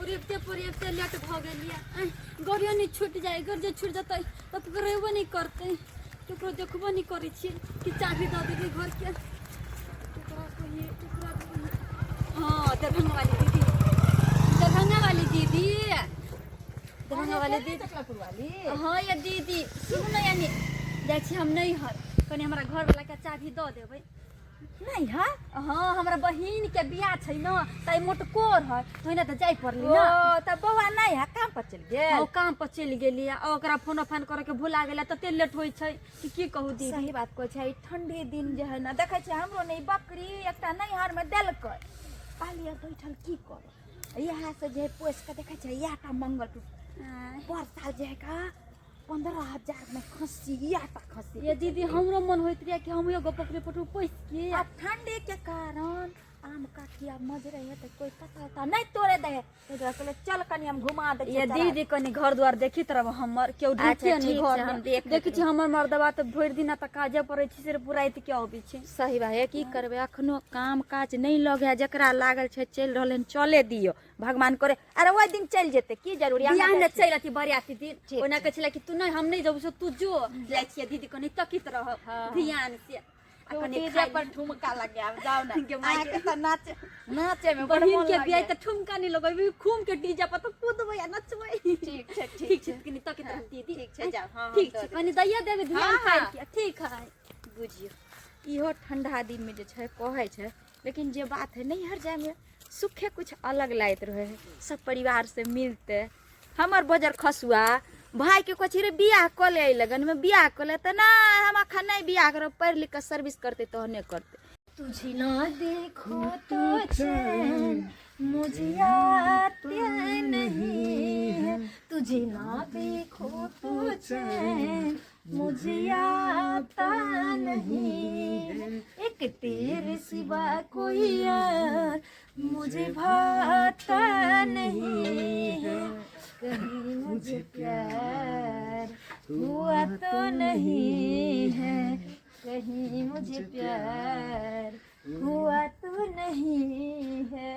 पोरियते late भ गेलिए गाड़िया नहीं छूट जाए अगर जो छूट जाता तो करेबो नहीं करते केकरो देखबो नहीं करे छी कि चाबी द देबे घर के केकरा कहिए हां दरभंगा वाली दीदी हां ये दीदी सुन न यानी जाय छी हम नहीं हर कने हमरा घर वाला के चाबी द देबै नहीं है हाँ हमारा बहिन के बियाह छै न तै मोटकोर है तो इने त जाय पड़ली ना त बौआ नहीं है काम पर चल गेल ओ काम पर चल गेली आ ओकरा फोन करे के भुला गेला तते लेट होई छै कि की कहू दीदी सही बात को छै ठंडी दिन जे है ना देखे छै हमरो नहीं बकरी एकटा नैहर में देलकै पालिया बैठल की कर यहाँ से जे पोस के देखे छै याटा मंगल पर साल जे है का 15,000 में खस्सी याटा खस्सी ये दीदी हमरो मन होइत रे कि हम एगो बकरी पटू पोस के अब ठंडी के कारण आम काटिया मजरे है तो कोई पता नहीं तोड़े दे तो चल कनी हम घुमा दे ये दीदी कनी घर द्वार देखी तरह हमर केउ ढूके नहीं घर हम देखी छी हमर मर्दबा त भर दिन त काजे पड़े छी सिर्फ बुराइत के आबी छी सही बात है की करबे अखनो काम काज नहीं लगे जकरा लागल छै चल रहले चले दियो भगवान करे अरे ओइ दिन चल जेते की जरूरी बियाह ने चल अथी बरियाती दिन ओना कहै छला कि तू नहीं हम नहीं जब से तू जो जाय छी दीदी कनी तकित रह ध्यान से डीजे पर ठुमका लगे अब जाओ ना आके त नाचे में बहिन के बियाह त ठुमका नहीं लगबै खूम के डीजे पर त कूदबै आ नचबै ठीक छै कनी तकित रह दीदी ठीक छै जाओ हां ठीक छै कनी दैया देबे ध्यान कर के ठीक है बुझियो इहो ठंडा दिन में जे छै कहै छै लेकिन जे बात है नहीं हर जाय में सुखे कुछ अलग लायत रहे है सब परिवार से मिलते हमर बजर खसुआ भाई के कछि रे बियाह क ले लगन में बियाह क ले त ना हम अखन नहीं बियाह करब पढ़ लिख के सर्विस करते तो नहीं करते तुझे ना देखो तो चैन मुझे आता नहीं है तुझे ना देखो तो चैन मुझे आता नहीं है एक तेरे सिवा कोई यार मुझे भाता नहीं है कहीं मुझे प्यार हुआ तो नहीं है कहीं मुझे प्यार हुआ तो नहीं है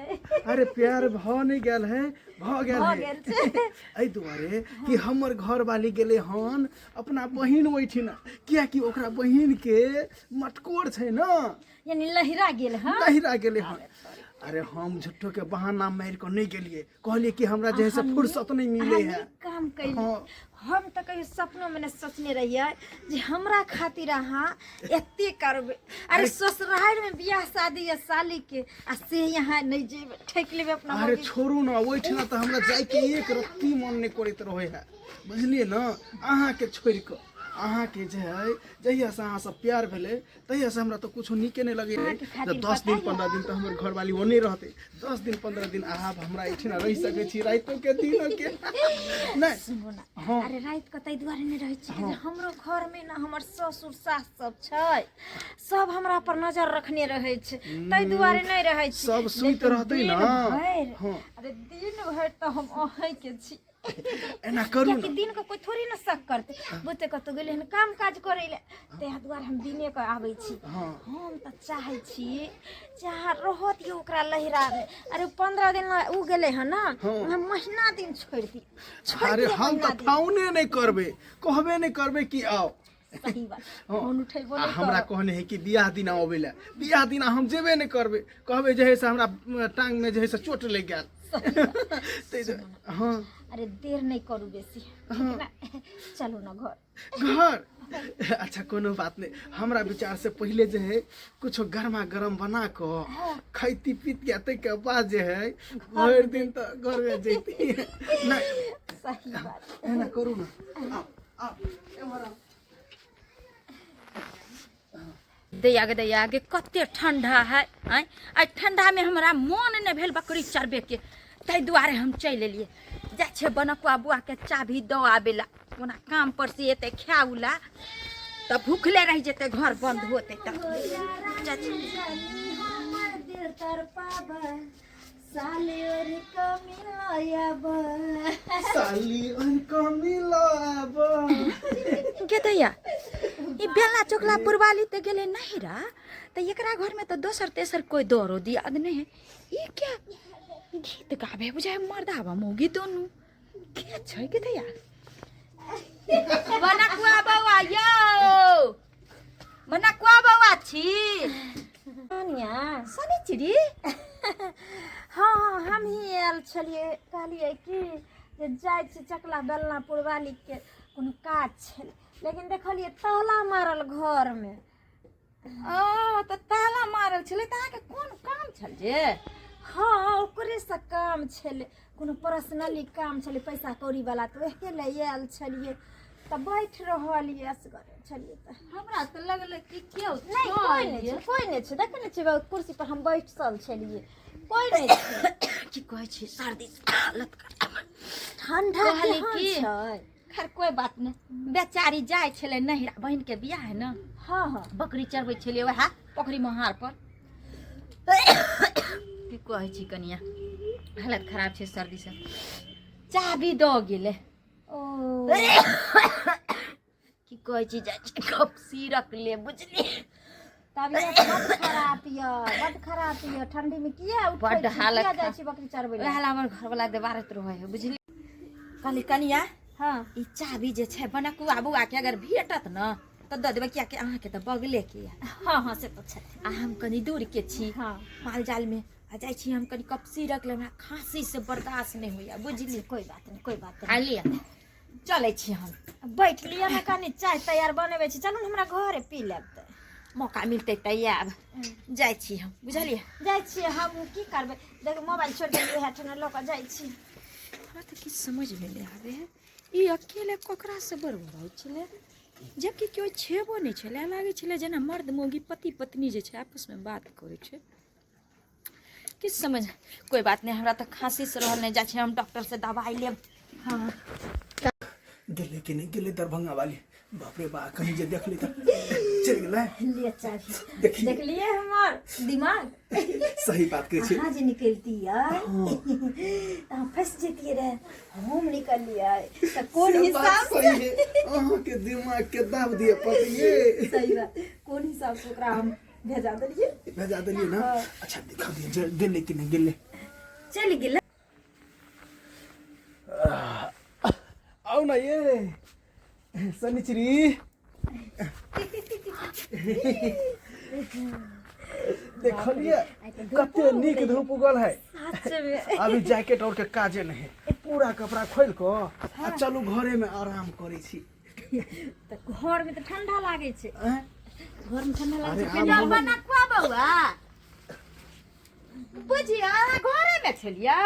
अरे प्यार भाव नहीं गेल है भाव गेल है एहि दुआरे कि हमर घर वाली गेले हन अपना बहिन ओइठिन किया कि ओकरा बहिन के मटकोर छै ना यानी लहिरा गेल हन लहिरा गेले हन अरे हम झुट्ठो के बहाना मार के नहीं गेलिए कहलिए कि हमरा जैसे फुर्सत नहीं मिले है काम कैली हम त कहियो सपनों में सोचने रहिए जे हमरा खातिर अहाँ एते करबे अरे ससुराल में बियाह शादी या साली के आ से यहाँ नहीं जेबे ठेक लेबे अपना अरे छोड़ू ना ओइठिना त हमरा जाय के एक रत्ती मन नहीं करैत रहे है बुझलिए ना अहाँ के छोड़ के अहाँ के जे है जहिया से अहाँ सब प्यार भेले तहिया से हमरा तो कुछ निके नहीं लगे है 10 दिन 15 दिन तो हमर घर वाली ओने रहते 10 दिन 15 दिन आहा हमरा इठिना रह सके छी रातो के दिनो के नहीं सुनो ना हां अरे रात के तै दुआरे नहीं रहै छी हमरो घर में ना हमर ससुर सास सब छै सब हमरा पर नजर रखने रहै छै तै दुआरे नहीं रहै छी सब सुइत रहतै ना हां अरे दिन भर त हम अहै के छी एना करू कि दिन को कोई थोड़ी ना शक करते बुते कतो गेले हन काम काज करे ले ते दुआर हम दिने के आबै छी हम त चाहै छी जहाँ रहत यो ओकरा लहिरा में अरे 15 दिन उ गेले हन ना हम महीना दिन छोड़ दी अरे हम त फोने नहीं करबे कहबे नहीं करबे कि आओ सही बात फोन उठै बोले हमरा कहने है कि बियाह दिन आवेला बियाह दिन हम जेबे नहीं करबे कहबे जे है से हमरा टांग में जे है से चोट लग गेल हां अरे देर नहीं करू बेसी चलो ना घर अच्छा कोनो बात नहीं हमरा विचार से पहले जे है कुछ गर्मा गरम बना को खैती पीत के ते के बाद जे है भर दिन तो घर में जैती नहीं सही बात एना करू ना आ एमरा दैया के कते ठंडा है आ ठंडा में हमरा मन नहीं भेल बकरी चरबे के तै दुआरे हम चल एलिए जा छे बनकुआ बुआ के चाभी द आबेला ओना काम पर से एते खाउला त भूखले रह जेते घर बंद होते त साली और कमिलाब के दैया ई बेला चोकला पुरवाली ते गेले नहिरा त एकरा घर में तो दोसर तेसर कोई दौरो दियाद नहीं है ये क्या गीत गाबे बुझाए मर्दावा मौगी दोनों के छै के दैया बनकुआ बौआ यो बनकुआ बौआ छी अनिया सनी चिड़ी हाँ हम ही आयल छलिए कहलिए कि जे जाय छी चकला बेलना पुरवाली के कोनो काज छल लेकिन देखलिए ताला मारल घर में ओ तो ताला मारल छले त अहाँ के कोन काम छल जे हाँ ओकरे से काम छले कोनो पर्सनली काम छले पैसा कौड़ी वाला तो एके ले आयल छलिए त बैठ रहलिए असगर छलिए त हमरा त लगले कि केओ नहीं कोई नहीं छै देखे नहीं छै कुर्सी पर हम बैठल छलिए कोई नहीं छै की कहै छी सर्दी हालत ठंडा कहली की छै खैर कोई बात नहीं बेचारी जाय छले नहिरा बहन के बियाह है ना हाँ हाँ बकरी चरबै छलिए वहा पोखरी महार पर की कहै छी कनिया हालत खराब छै सर्दी से चाबी द गेले ओ की कहै छी जाय छी कप सिरक ले बुझली तबियत बड़ खराब ये ठंडी में किया उठै बड़ हालत जाय छी बकरी चरबै ले हाल हमर घर वाला देबारत रहै है बुझली कहली कनिया हां ई चाबी जे छै बनकुआ बुआ के अगर भेटत न त द देबै किया के अहाँ के त बगले के हां हां से तो छै आ हम कनी दूर के छी हां माल जाल में आ जाय छी हम कनी कपसी रख ले हमरा खांसी से बर्दाश्त नहीं होया बुझली कोई बात नहीं आ लिया चलै छी हम बैठ लिया ना कनी चाय तैयार बनबै छी चलू हमरा घरे पी लेब मौका मिलते तैयार जाय छी हम बुझलिए जाय छी हम की करबै देख मोबाइल छोड़ देलिए है ठना लोक जाय छी हमरा त की समझ में नहीं आवे है ई अकेले कोकरा से बरबर छले जबकि कोई छेबो नहीं छले लागे छले जना मर्द मोगी पति पत्नी जे छै आपस में बात करे छै किस समझ कोई बात नहीं हमरा त खांसी से रहल नहीं जा छै हम डॉक्टर से दवाई लेब हां गेले कि नहीं गेले दरभंगा वाली बाप रे बा कहीं जे देख ली त चल गेलै लिए चाबी देख लिए हमर दिमाग सही बात कह छी हां जे निकलती यार त फंस जेती रे हम निकल लिया त कौन हिसाब से अहाँ के दिमाग के दाब दिए पतिए सही बात कौन हिसाब से ओकरा हम भेजा देलिए ना अच्छा दिखा दिए गेले कि नहीं गेले चल गेले आओ ना ये सनिचरी देखलिए कते नीक धूप उगल है अभी जैकेट और के काजे नहीं है पूरा कपड़ा खोल को आ चलू घरे में आराम करे छी त घर में त ठंडा लागे छै घर में ठंडा लागे छै अरे पेट बनकुआ बौआ बुझिया घरे में छलिए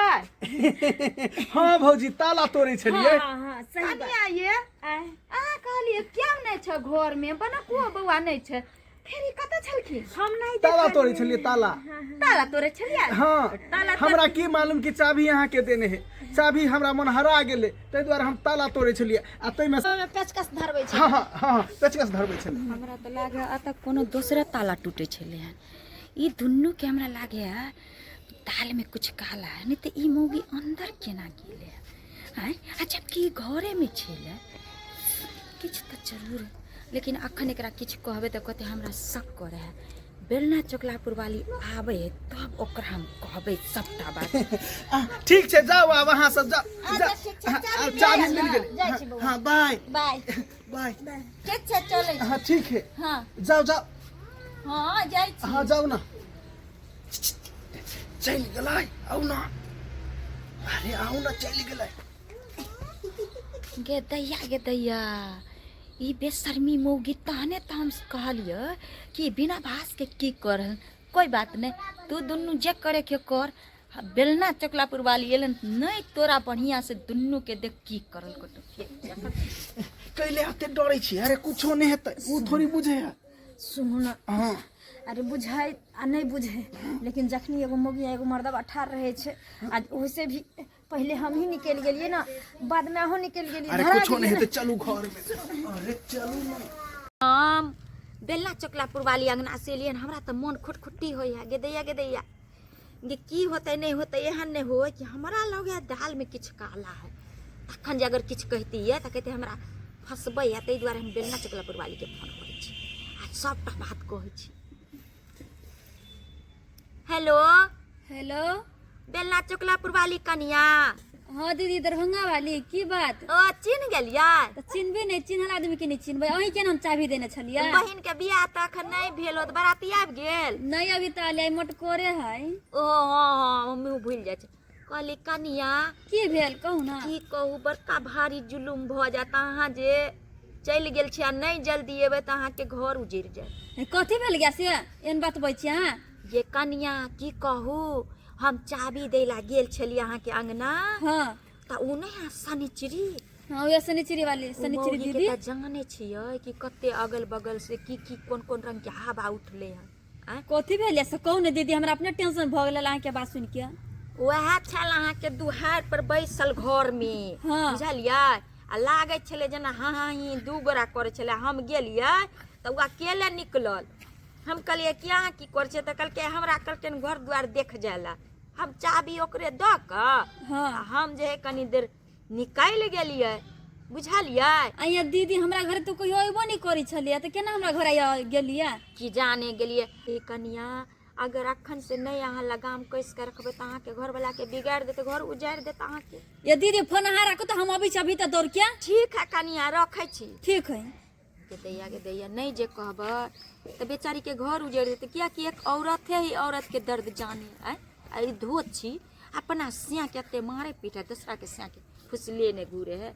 हां भौजी ताला तोड़े छलिए हां सही बात ये आ कहलिए क्या नहीं छ घर में बनकुआ बौआ नहीं छ फेर ई कत छलखिन हम नहीं ताला तोड़े छलिए ताला तोड़े छलिए हां हमरा की मालूम कि चाबी यहाँ के देने है चाबी हमरा मन हरा गेले तै द्वारा हम ताला तोड़े छलिए आ तै में पेचकस धरबै छै हां पेचकस धरबै छलिए हमरा त लागे आ त कोनो दूसरा ताला टूटे छले ई दुन्नु के हमरा लागे ताल में कुछ काला है नहीं तो ई मौगी अंदर केना गेले हैं आ जबकि घरे में छले किछ त जरूर लेकिन अखन एकरा किछ कहबे त कहते हमरा शक करे है बेलना चोकलापुर वाली आवे तब ओकरा हम कहबे सबटा बात ठीक छै जाओ आ वहां से जा चाबी मिल गेल हां बाय बाय बाय ठीक छै चले हां ठीक है हां जाओ हां जाई छी हां जाओ ना चल गेलै आउ ना अरे आउ ना चल गेलै गे दैया ई बेशर्मी मौगी तहने त हम कहलिए कि बिना भास के की करल कोई बात नहीं तू दुन्नु जे करे के कर बेलना चोकलापुर वाली एलन नहीं तोरा बढ़िया से दुन्नु के देख की करल को कैले हते डरै छी अरे कुछो नहीं हेतै उ थोड़ी बुझे है सुन ना हां अरे बुझाई आ नहीं बुझे लेकिन जखनी एगो मौगी एगो मर्दवा ठार रहे छे आज ओसे भी पहले हम ही निकल गेलिए ना बाद में हो निकल गेलिए अरे कुछो नहीं हेतै चलू घर में अरे चलू ना हम बेलना चोकलापुर वाली अंगना से लिए हमरा त मन खुटखुटी होय है गे दैया गे की होते नहीं होते एहन नहीं हो कि हमरा लगे दाल में किछ काला है तखन जे अगर किछ कहती है त कहते हमरा फसबै है तै द्वारा हम बेलना चोकलापुर वाली के फोन करै छी आ सबटा बात कहै छी हेलो बेलना चोकलापुर वाली कनिया। हाँ दीदी दरभंगा वाली की बात ओ चिन्ह गेलियै? तो चिन्हबे नहीं, चिन्हल आदमी के नहीं चिन्हबे। अहीं के नाम चाभी देने छलिए? बहिन के बियाह त अखन नहीं भेल हो, बराती आबि गेल? नहीं अभी तो आलिया मोटकोरे है। ओ हाँ मम्मी भूल जाइ छै। कहली कनिया की भेल कहू ना। की कहू, बड़का भारी जुलुम भ जात। अहाँ जे चलि गेल छी आ नहीं जल्दी एबै त अहाँ के घर उजड़ जाय। कथी भेल गया से एन बतबै छी अहाँ? ये कनिया की कहू, हम चाबी दै ला गेल छलियै अहाँ के अंगना हाँ त उ नहीं सनिचरी। हाँ वह शनिचरी वाली शनिचरी दीदी। के जाने छियै कि कते अगल बगल से की कोन कोन रंग के हवा उठले है। कथी भेल से कहू ने दीदी, हमरा अपने टेंशन भ गेल अहाँ के बात सुन के। वह छल अहाँ के दुहार पर बैसल घर में, हाँ। बुझलियै? आ लागे छले जना हाँ हाँ ही दू गोरा करे छले। हम गेलियै त उ अकेले निकलल। हम कहलिए कि अहाँ की करे छे? त कहलके हमरा कहलके घर द्वार देख जाला। हम चाबी ओकरे द क हाँ हम जे है कनी देर निकाल गेलियै, बुझलियै? अइया दीदी हमरा घर तो कोई अयबो नहीं करी छलिए, तो केना हमरा घर आया गेलिए? कि जाने गेलिए। ए कनिया अगर अखन से नहीं अहाँ लगाम कस के रखबे त अहाँ के घर वाला के बिगाड़ देते, घर उजाड़ देते अहाँ के। ये दीदी फोन अहाँ रखो तो हम अभी तक दौड़ के। ठीक है कनिया रखे छी। ठीक है। के दैया नहीं जे कहबै त बेचारी के घर उजाड़ देते। किया कि एक औरत है, ही औरत के दर्द जाने। आई धोत छी अपना सिया के एते मारे पीटा, दूसरा के सिया के फुसले ने घूरे है।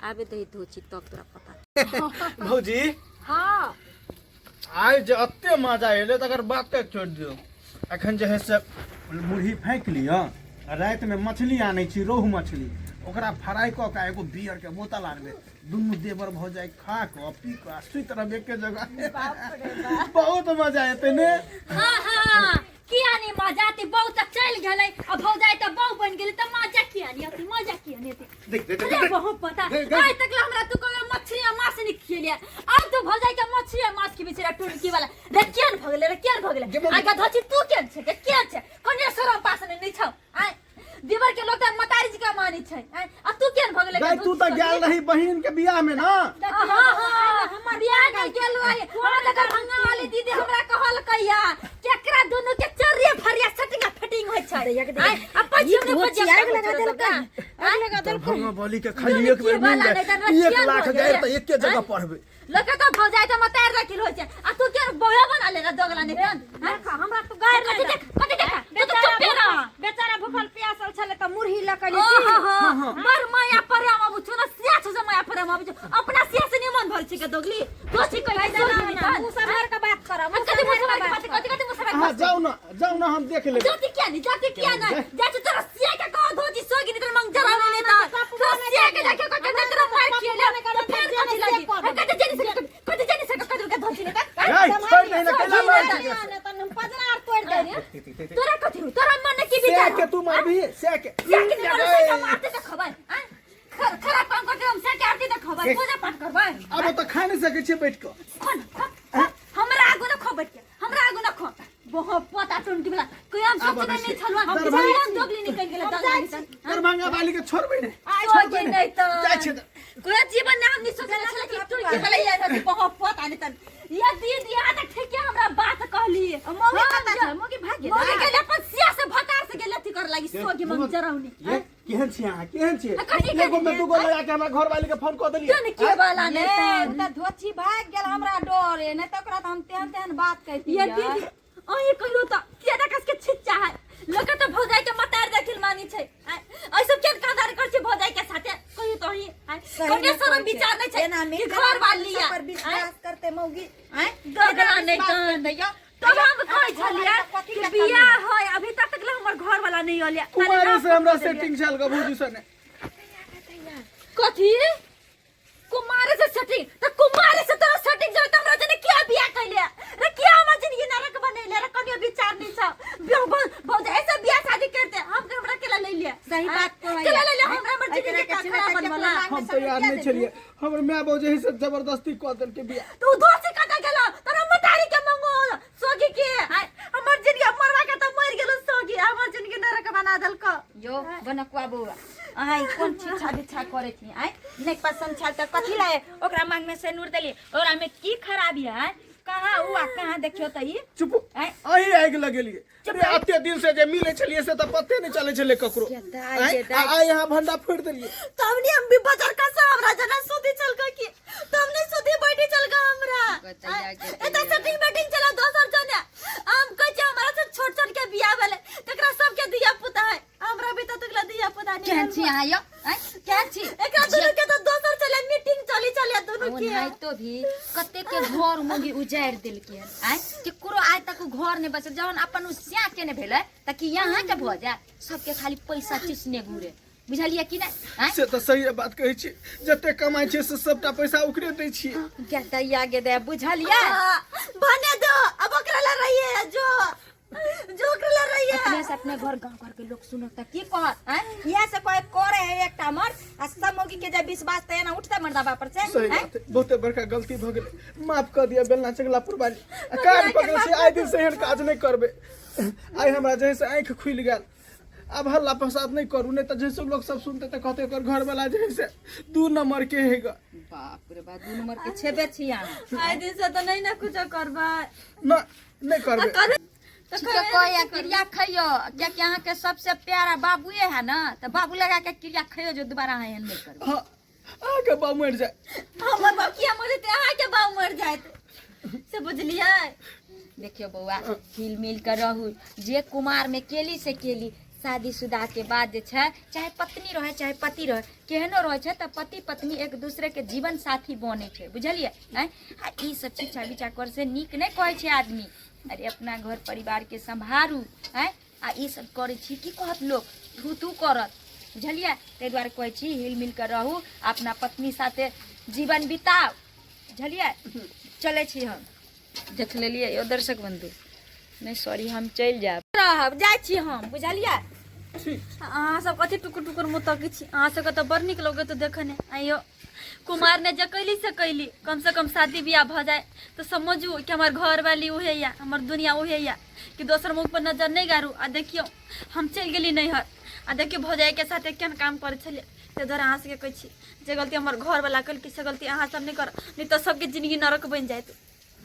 आबे दही धोत छी तब तोरा पता। भौजी हाँ आइ जे अते मजा एले तकर बात के छोड़ दियो। अखन जे है से मुरही फेंक लिया, रात में मछली आनै छी, रोहू मछली, ओकरा फ्राई क के एगो बियर के बोतल आनबे, दुनू देवर भ जाए, खा क पी क सुइत रहबे के जगह। बहुत मजा एते ने। हाँ हाँ किया नहीं मजा आती, बहु तक चल गए अब हो जाए तो बहु बन गई तो मजा किया नहीं आती, मजा किया नहीं आती। अरे बहुत पता आज तक हमरा तू को मछली मांस नहीं खिलिया, अब तो हो जाए के मछली मांस के बिचरा टुलकी वाला रे केन भगले, रे केन भगले आगा धची तू केन छे के केन छे कन्या शरम पास नहीं छौ। आ दीवार के लोग मतारी जी का मानी छै, आ तू केन भगले? गई तू त गेल रही बहिन के बियाह में ना। हां हां हमर बियाह के गेल रही। हमरा लगा भंगा वाली दीदी हमरा कहल कहिया केकरा दोनों के चरिया फरिया सटिंगा फिटिंग होय छै। अब पछियो ने पछियो आग लगा देल का, आग लगा देल को भंगा वाली के खाली एक बेर मिल जाए 1 लाख गैर त एके जगह पढ़बे। लगा तो भ जाए त मतार रखिल होय छै। आ तू के बोया बना लेना दोगला ने हमरा तो गायर नहीं देख कथि देख तू चुप ना। बेचारा भूखल प्यासल छले त मुरही लकली मर माया परम अब छुना सिया छ माया परम अब अपना सिया से निमन भर छै के दोगली दोछी कहि देना। तू सरकार का बात कर कथि मुसरा के बात कथि मुसरा। हां जाऊ ना हम देख लेब। जाति क्या ना जा तू तेरा सिया के कह धोती सोगी नहीं त मंग जरा नहीं लेता सिया के जाके को के तेरा मार खिले फिर कथि लगी कथि जानी से कथि के धोती लेता। छोड़ नहीं ना केला मार ना तन पजरा आर तोड़ दे तोरा कथि तोरा मन की से के तू मारबी से के मारते त खबर खराब काम करते हम से के आरती त खबर पूजा पाठ करबै। अब त खा नहीं सके छे बैठ क। हमरा आगु न खो बैठ के, हमरा आगु न खो बहुत पता टुंटी वाला कोई हम सोच नहीं छलवा हम दोगली निकल गेल दरभंगा वाली के छोड़बे ने छोड़बे नहीं त जाय छे कोई जीवन नाम नहीं सोचले छले कि टुंटी वाला या त बहुत पता नहीं तन या दीदी आ त ठीक है हमरा बात कहली मौगी कता छ मौगी भाग गेल मौगी गेल अपन सिया से भतार से गेल अथी कर लागी सोगी मंग जराउनी केहन छी अहाँ केहन छी एगो में दूगो लगा के हमरा घर वाली के फोन क देलिए तने के वाला ने त धोची भाग गेल हमरा डरे नै त ओकरा त हम तेहन बात कहती ये दीदी अही कहियो त केना कस के छिच्चा है लगा त भौजाई के मतार देखिल मानी छै ऐ सब केन कादार कर छै भौजाई के साथे कहियो त ही कने शरम विचार नै छै कि घर वाली या पर विश्वास करते मौगी दगला नै त तब हम कहै छलिया कि बियाह होय अभी तक हमर घर वाला नहीं होलिया कुमारी से हमरा सेटिंग छल का भौजी सने कथी कुमारी से सेटिंग त कुमारी से तोरा सेटिंग जो त हमरा जने किया बियाह कइले रे किया हमर जिंदगी नरक बनैले रे कनियो विचार नहीं छ बहुत ऐसा बियाह शादी करते हम हमरा केला ले लिया सही बात कहै केला ले लिया हमरा जिंदगी का खराब बनवाला हम तैयार नहीं छलिए हमर माय बौजे से जबरदस्ती क देल के बियाह तू दोस्ती कता गेला तोरा मतारी के मंगोल सोगी के हमर जिंदगी मरवा के त मर गेलो सोगी हमर जिंदगी नरक बना देल क यो बनकुआ बौआ अहाँ कोन छिछा बिछा करे थी नहीं पसंद छल त कथि लाए ओकरा मांग में से नूर देली ओकरा में की खराबी है कहाँ हुआ कहाँ देखियो तो ई चुप आँय? अही आगि लगेलिए अरे अते दिन से जे मिले छलिए से त पते नहीं चले छले ककरो आ यहाँ भंडा फोड़ देलिए तमने हम भी बाजार का से हमरा जना सुधी चल गई कि तुमने सुधी बैठी चल गई हमरा एता सेटिंग बैटिंग चला दोसर जने हम कह जे हमरा से छोट छोट के बियाह भेले तकरा सब के दिया पुता है हमरा भी तो तकला दिया पुता नहीं क्या छी आयो क्या छी एकरा दोनों के तो दोसर चले मीटिंग चली दोनों के नहीं तो भी कते के घर मुगी उजाड़ दिल के आय केकरो आय तक घर ने बचल जवन अपन उस्या के ने भेले ताकि यहाँ के भ जाए सबके खाली पैसा चिसने घुरे बुझलिए कि नहीं से तो सही बात कहै छी जते कमाई छै से सबटा पैसा ओकरे दै छी क्या दैया गे दे बुझलिए बने दो अब ओकरा ला रही है जो ओकरा ला रही है अपने से अपने घर गांव घर के लोग सुनता की कहत हैं यहाँ से कोई करे है एकटा मर्द आ सब मोगी के जे विश्वास त ना उठता मर्दाबा पर से सही बात है बहुते बड़का गलती भ गेलै माफ कर दिया बेलना चगला पुरबानी काज पकड़ से आइ दिन से एहन काज नहीं करबे आइ हमरा जैसे आंख खुल गेल अब हल्ला फसाद नहीं करू नहीं तो जैसे लोग सब सुनते तो कहते कर घर वाला जैसे 2 नंबर के हैगा बाप रे बाप 2 नंबर के छेबे छी यहाँ आइ दिन से तो नहीं ना कुछ करबा ना नहीं करबे ठीक है कोई क्रिया खइयो क्या कि यहाँ के सबसे प्यारा बाबूए है ना तो बाबू लगा के क्रिया खइयो जो दोबारा है नहीं कर हां आके बा मर जाए हमर बकिया मरे ते अहाँ के बाऊ मर जाए से बुझलिए देखियो बउआ हिल मिल कर रहू जे कुमार में केली से केली शादीशुदा के बाद जे छै चाहे पत्नी रहे चाहे पति रहे केहनो रहे छै त पति पत्नी एक दूसरे के जीवन साथी बने छै बुझलिए हैं आ ई सब चीज विचार कर से नीक नहीं कहै छै आदमी अरे अपना घर परिवार के संभारू हैं आ ई सब करे छी की कहत लोग थू करत बुझलिए ते द्वारे कहै छी हिल मिल कर रहू अपना पत्नी साथे जीवन बिताओ बुझलिए चले छी हम देख लेलिए यो दर्शक बंधु नहीं सॉरी हम चल जाब रहब जाय छी हम बुझलिए अहाँ सब कथी टुकुर टुकुर मुतकी छी अहाँ सबके तो बड़ नीक लगे तो देखने आइयो कुमार ने जे कैली से कैली कम से कम शादी ब्याह भ जाए तो समझू कि हमार घर वाली उहे या हमार दुनिया उहे या कि दोसर मुख पर नजर नहीं गारू आ देखियो हम चल गेली नैहर आ देखियो भौजाई के साथ केहन काम करे छले ते द्वारा अहाँ सबके कहै छी जे गलती हमार घर वाला कल कि से गलती अहाँ सब नहीं कर नहीं तो सबके जिंदगी नरक बन जाए